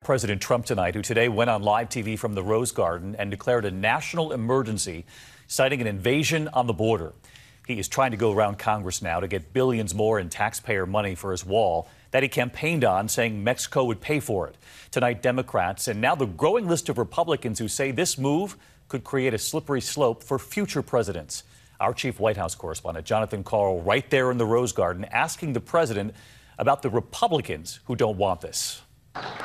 President Trump tonight, who today went on live TV from the Rose Garden and declared a national emergency, citing an invasion on the border. He is trying to go around Congress now to get billions more in taxpayer money for his wall that he campaigned on, saying Mexico would pay for it. Tonight, Democrats and now the growing list of Republicans who say this move could create a slippery slope for future presidents. Our chief White House correspondent, Jonathan Karl, right there in the Rose Garden, asking the president about the Republicans who don't want this.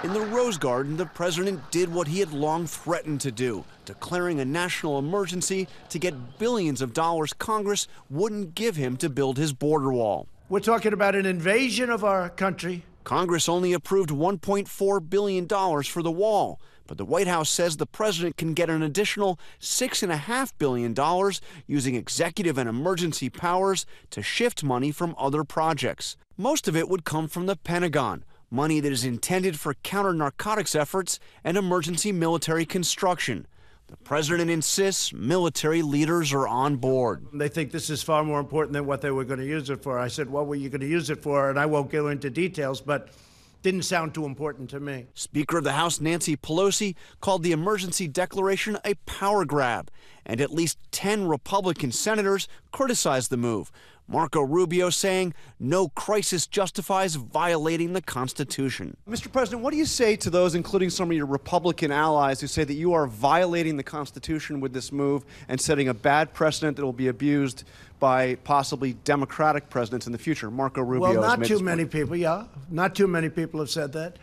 In the Rose Garden, the president did what he had long threatened to do, declaring a national emergency to get billions of dollars Congress wouldn't give him to build his border wall. We're talking about an invasion of our country. Congress only approved $1.4 billion for the wall, but the White House says the president can get an additional $6.5 billion using executive and emergency powers to shift money from other projects. Most of it would come from the Pentagon, money that is intended for counter-narcotics efforts and emergency military construction. The president insists military leaders are on board. They think this is far more important than what they were going to use it for. I said, what were you going to use it for? And I won't go into details, but didn't sound too important to me. Speaker of the House Nancy Pelosi called the emergency declaration a power grab, and at least 10 Republican senators criticized the move. Marco Rubio saying no crisis justifies violating the Constitution. Mr. President, what do you say to those, including some of your Republican allies, who say that you are violating the Constitution with this move and setting a bad precedent that will be abused by possibly Democratic presidents in the future? Marco Rubio. Well, not too many people, yeah. Not too many people have said that.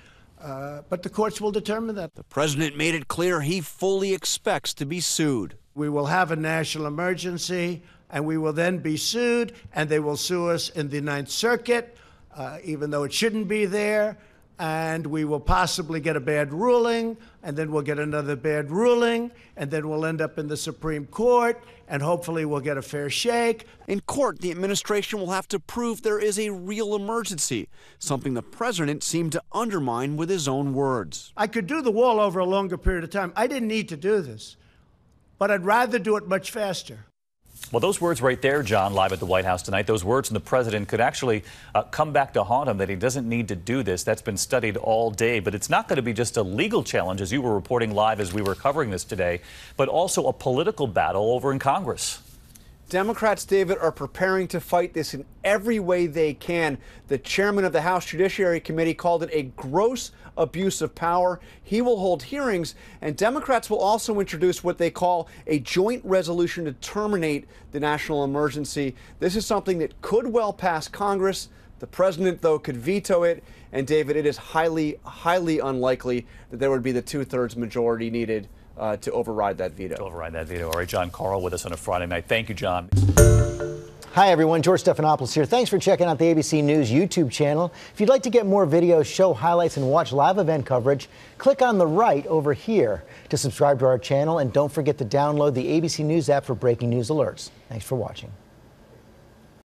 But the courts will determine that. The president made it clear he fully expects to be sued. We will have a national emergency, and we will then be sued, and they will sue us in the Ninth Circuit, even though it shouldn't be there, and we will possibly get a bad ruling, and then we'll get another bad ruling, and then we'll end up in the Supreme Court, and hopefully we'll get a fair shake. In court, the administration will have to prove there is a real emergency, something the president seemed to undermine with his own words. I could do the wall over a longer period of time. I didn't need to do this, but I'd rather do it much faster. Well, those words right there, John, live at the White House tonight, those words from the president could actually come back to haunt him, that he doesn't need to do this. That's been studied all day. But it's not going to be just a legal challenge, as you were reporting live as we were covering this today, but also a political battle over in Congress. Democrats, David, are preparing to fight this in every way they can. The chairman of the House Judiciary Committee called it a gross abuse of power. He will hold hearings, and Democrats will also introduce what they call a joint resolution to terminate the national emergency. This is something that could well pass Congress. The president, though, could veto it. And, David, it is highly, highly unlikely that there would be the two-thirds majority needed to override that veto. To override that veto. All right, John Karl with us on a Friday night. Thank you, John. Hi, everyone. George Stephanopoulos here. Thanks for checking out the ABC News YouTube channel. If you'd like to get more videos, show highlights, and watch live event coverage, click on the right over here to subscribe to our channel. And don't forget to download the ABC News app for breaking news alerts. Thanks for watching.